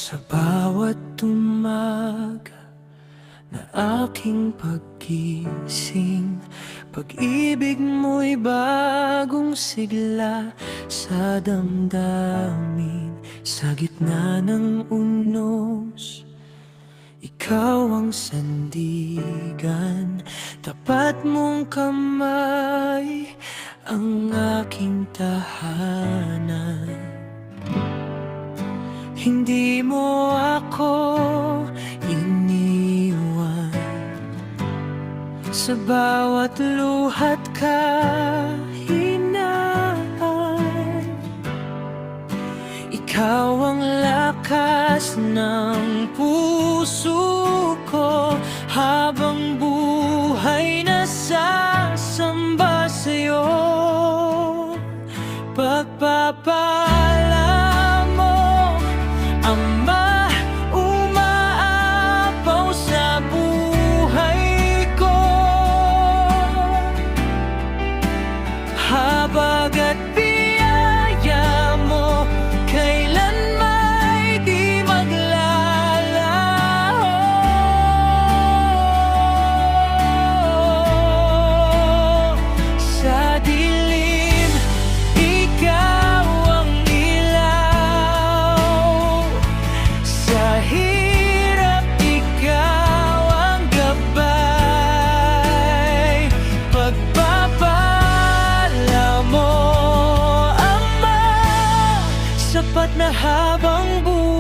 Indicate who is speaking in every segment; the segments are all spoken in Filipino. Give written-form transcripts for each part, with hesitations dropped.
Speaker 1: Sa bawat umaga na aking paggising, pag-ibig mo'y bagong sigla sa damdamin. Sa gitna ng unos, ikaw ang sandigan. Tapat mong kamay ang aking tahanan. Hindi mo ako iniwan sa bawat luhat kahinaan. Ikaw ang lakas ng puso ko habang buhay nasasamba sa'yo. Pagpapala mo, Ama, umaapaw sa buhay ko. Habag at biyaya mo, kailan may di maglalaho. Sa dilim, ikaw ang ilaw. Sa hirap, ikaw ang gabay. Pagpapala mo, Ama, sapat na habang buhay.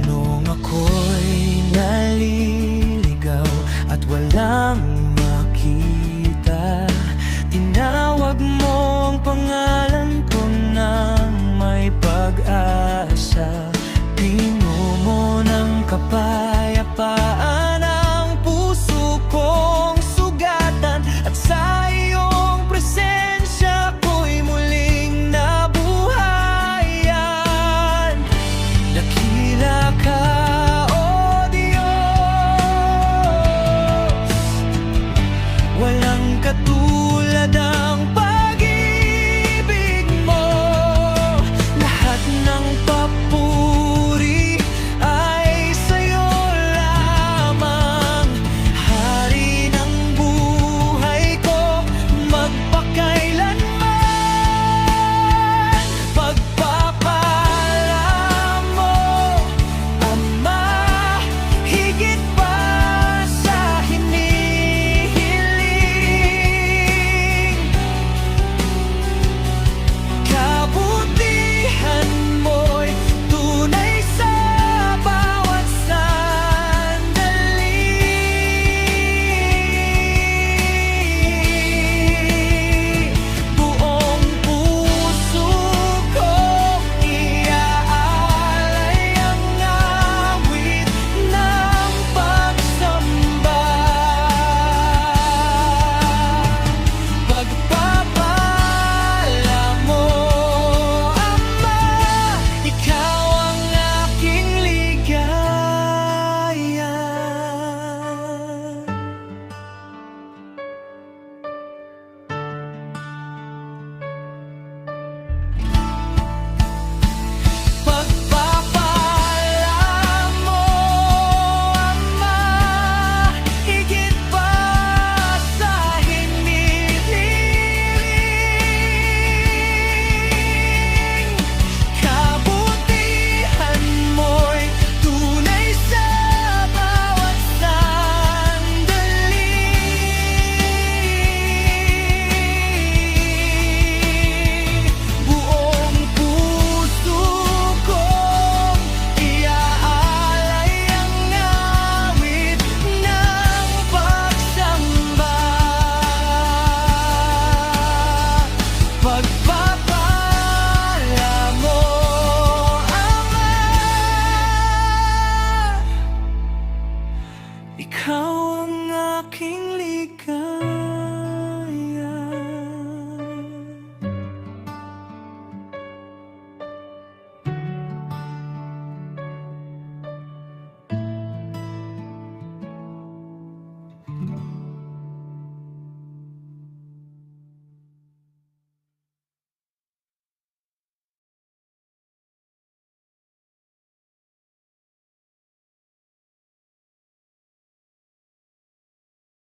Speaker 1: Noong ako'y naliligaw at walang makita, tinawag mo ang pangalan ko nang may pag-asa. Pinuno mo ng kapayapaan ang puso kong sugatan, at sa iyong presensya ko'y muling nabuhayan. Dakila ka, O Diyos, walang katulad ang pag-ibig mo. Lahat ng papuri ay sa'yo lamang. Hari ng buhay ko, magpakailanman. Pagpapala mo, Ama, higit pa sa hinihiling. Kabutihan mo'y tunay sa bawat sandali. Buong puso kong iaalay ang awit ng pagsamba. Pagpapala mo, Ama, ikaw ang aking ligaya. Pagpapala mo, Ama, higit pa sa hinihiling. Kabutihan mo'y tunay sa bawat sandali. Buong puso kong iaalay ang awit ng pagsamba. Pagpapala mo, Ama, ikaw ang aking ligaya.